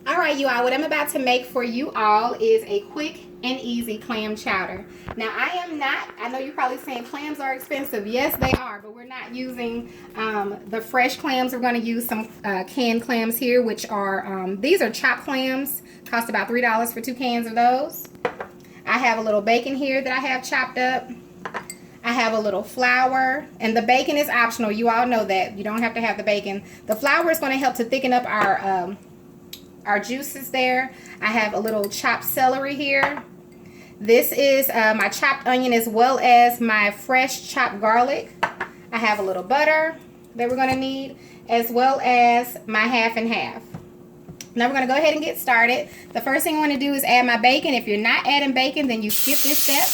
All right, you all, what I'm about to make for you all is a quick and easy clam chowder. Now, I know you're probably saying clams are expensive. Yes, they are, but we're not using the fresh clams. We're going to use some canned clams here, which are, these are chopped clams. Cost about $3 for 2 cans of those. I have a little bacon here that I have chopped up. I have a little flour, and the bacon is optional. You all know that. You don't have to have the bacon. The flour is going to help to thicken up our juices there. I have a little chopped celery here. This is my chopped onion as well as my fresh chopped garlic. I have a little butter that we're going to need, as well as my half and half. Now we're going to go ahead and get started. The first thing I want to do is add my bacon. If you're not adding bacon, then you skip this step.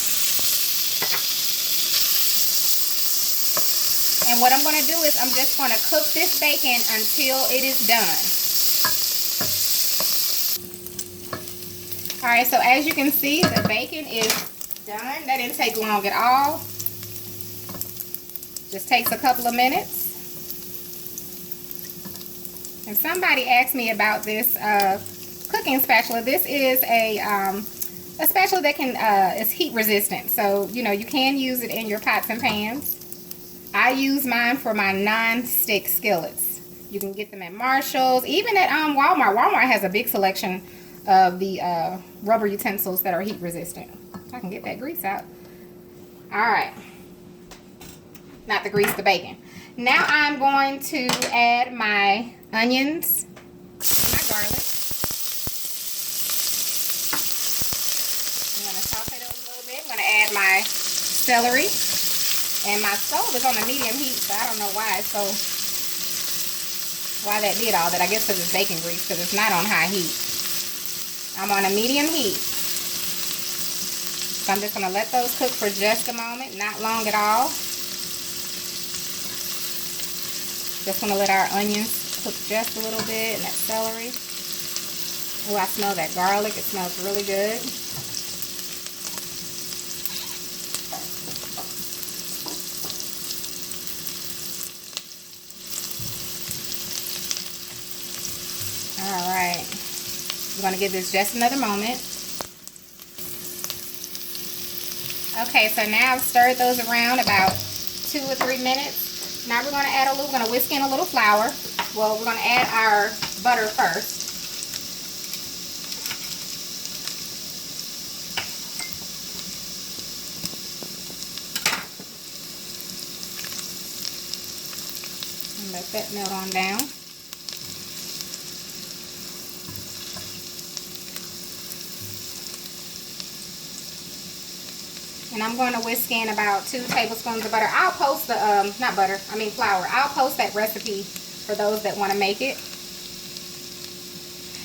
And what I'm going to do is I'm just going to cook this bacon until it is done. All right, so as you can see, the bacon is done. That didn't take long at all. Just takes a couple of minutes. And somebody asked me about this cooking spatula. This is a spatula that can is heat resistant. So, you know, you can use it in your pots and pans. I use mine for my non-stick skillets. You can get them at Marshall's, even at Walmart. Walmart has a big selection of the rubber utensils that are heat resistant. I can get that grease out. All right. Not the grease, the bacon. Now I'm going to add my onions and my garlic. I'm going to saute those a little bit. I'm going to add my celery. And my stove is on a medium heat, so I don't know why why that did all that. I guess because it's bacon grease, because it's not on high heat. I'm on a medium heat. So I'm just going to let those cook for just a moment, not long at all. Just want to let our onions cook just a little bit, and that celery. Oh, I smell that garlic. It smells really good. All right. I'm going to give this just another moment. Okay, so now I've stirred those around about 2 or 3 minutes. Now we're going to whisk in a little flour. Well, we're going to add our butter first. And let that melt on down. And I'm going to whisk in about 2 tablespoons of butter. I'll post the, flour. I'll post that recipe for those that want to make it.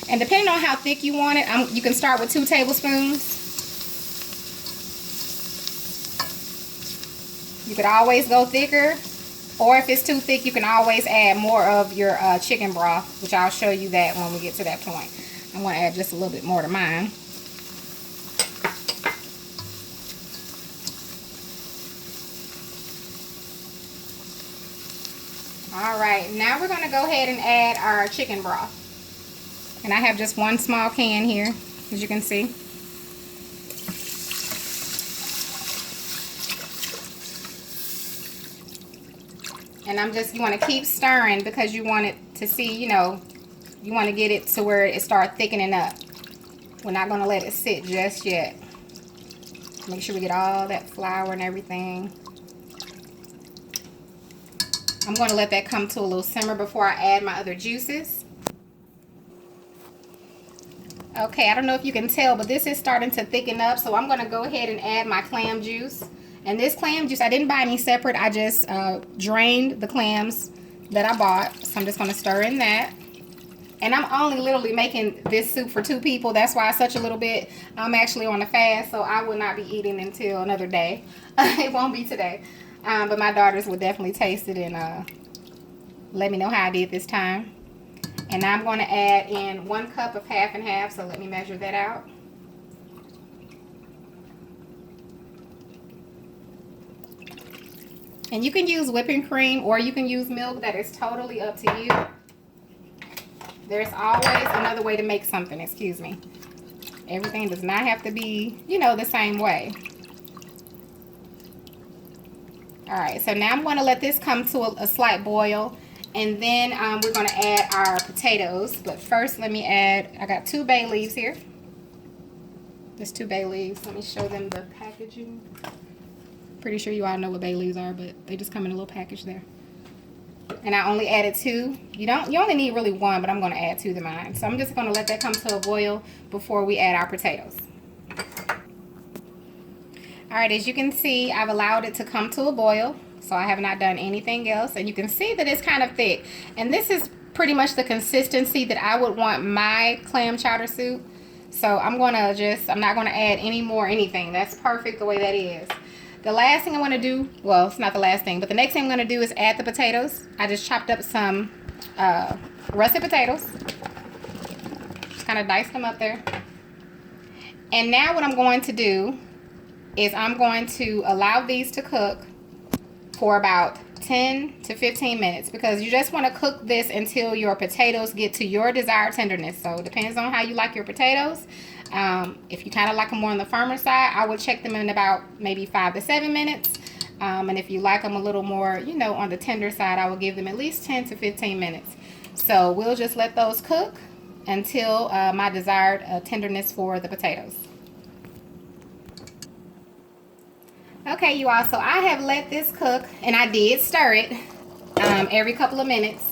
And depending on how thick you want it, you can start with 2 tablespoons. You could always go thicker. Or if it's too thick, you can always add more of your chicken broth, which I'll show you that when we get to that point. I'm going to add just a little bit more to mine. Alright, now we're going to go ahead and add our chicken broth. And I have just 1 small can here, as you can see. And you want to keep stirring because you want it to see, you want to get it to where it starts thickening up. We're not going to let it sit just yet. Make sure we get all that flour and everything. I'm going to let that come to a little simmer before I add my other juices. Okay, I don't know if you can tell, but this is starting to thicken up, so I'm going to go ahead and add my clam juice. And this clam juice, I didn't buy any separate. I just drained the clams that I bought, so I'm just going to stir in that. And I'm only literally making this soup for 2 people. That's why it's such a little bit. I'm actually on a fast, so I will not be eating until another day. It won't be today. But my daughters will definitely taste it and let me know how I did this time. And I'm going to add in 1 cup of half and half, so let me measure that out. And you can use whipping cream or you can use milk. That is totally up to you. There's always another way to make something, excuse me. Everything does not have to be, you know, the same way. All right, so now I'm going to let this come to a slight boil, and then we're going to add our potatoes. But first, let me add, I got 2 bay leaves here. There's 2 bay leaves. Let me show them the packaging. Pretty sure you all know what bay leaves are, but they just come in a little package there. And I only added 2. You only need really 1, but I'm going to add 2 to mine. So I'm just going to let that come to a boil before we add our potatoes. All right, as you can see, I've allowed it to come to a boil, so I have not done anything else. And you can see that it's kind of thick. And this is pretty much the consistency that I would want my clam chowder soup. So I'm not going to add any more anything. That's perfect the way that is. The last thing I want to do, well, it's not the last thing, but the next thing I'm going to do is add the potatoes. I just chopped up some russet potatoes. Just kind of diced them up there. And now what I'm going to do is I'm going to allow these to cook for about 10 to 15 minutes, because you just want to cook this until your potatoes get to your desired tenderness. So it depends on how you like your potatoes. If you kind of like them more on the firmer side, I would check them in about maybe 5 to 7 minutes. And if you like them a little more, you know, on the tender side, I will give them at least 10 to 15 minutes. So we'll just let those cook until my desired tenderness for the potatoes. Okay, you all, so I have let this cook, and I did stir it every couple of minutes.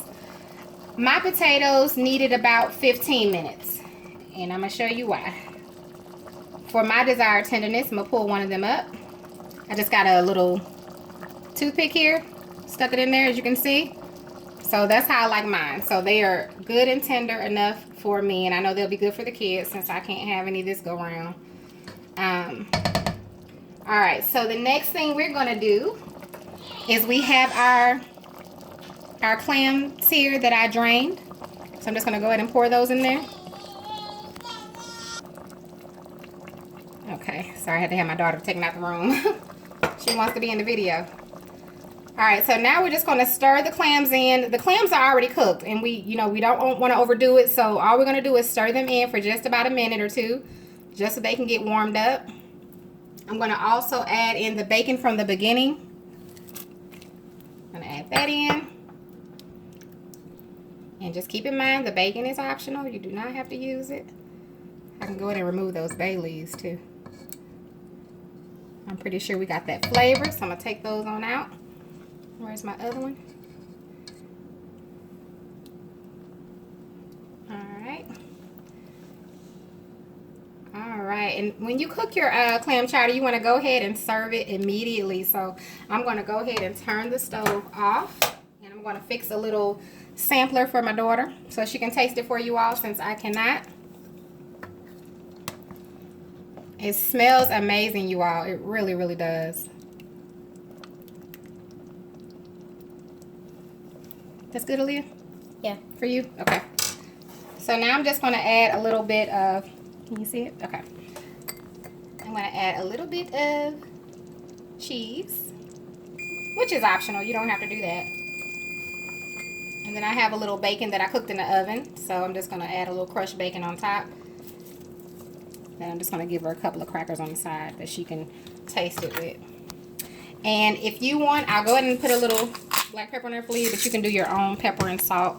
My potatoes needed about 15 minutes, and I'm going to show you why. For my desired tenderness, I'm going to pull one of them up. I just got a little toothpick here, stuck it in there, as you can see. So that's how I like mine. So they are good and tender enough for me, and I know they'll be good for the kids since I can't have any of this go around. All right, so the next thing we're going to do is we have our clams here that I drained. So I'm just going to go ahead and pour those in there. Okay, sorry, I had to have my daughter taken out the room. She wants to be in the video. All right, so now we're just going to stir the clams in. The clams are already cooked, and we don't want to overdo it. So all we're going to do is stir them in for just about a minute or two, just so they can get warmed up. I'm going to also add in the bacon from the beginning. I'm going to add that in. And just keep in mind, the bacon is optional. You do not have to use it. I can go ahead and remove those bay leaves too. I'm pretty sure we got that flavor, so I'm going to take those on out. Where's my other one? Alright, and when you cook your clam chowder, you want to go ahead and serve it immediately. So I'm going to go ahead and turn the stove off, and I'm going to fix a little sampler for my daughter so she can taste it for you all, since I cannot. It smells amazing, you all. It really, really does. That's good, Aaliyah? Yeah. For you? Okay. So now I'm just going to add a little bit of, can you see it? Okay. I'm going to add a little bit of cheese, which is optional. You don't have to do that. And then I have a little bacon that I cooked in the oven, so I'm just going to add a little crushed bacon on top. Then I'm just going to give her a couple of crackers on the side that she can taste it with. And if you want, I'll go ahead and put a little black pepper on there for you, but you can do your own pepper and salt.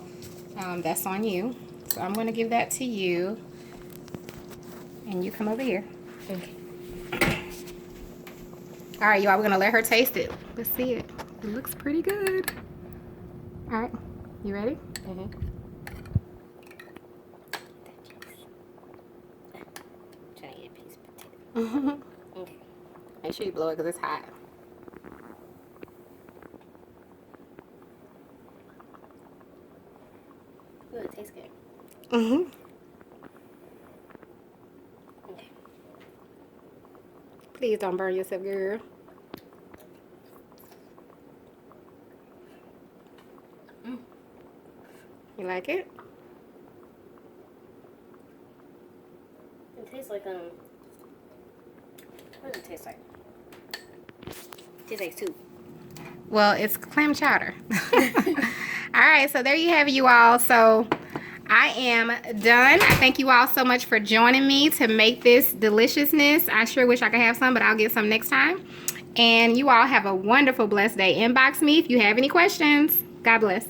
That's on you. So I'm going to give that to you. And you come over here. Okay. Alright, y'all, we're going to let her taste it. Let's see it. It looks pretty good. Alright, you ready? Mm-hmm. Trying to get a piece of potato. Okay. Make sure you blow it because it's hot. Ooh, it tastes good. Mm-hmm. Okay. Please don't burn yourself, girl. You like it? It tastes like what does it taste like? It tastes like soup. Well, it's clam chowder. All right, so there you have it, you all. So I am done. I thank you all so much for joining me to make this deliciousness. I sure wish I could have some, but I'll get some next time. And you all have a wonderful, blessed day. Inbox me if you have any questions. God bless.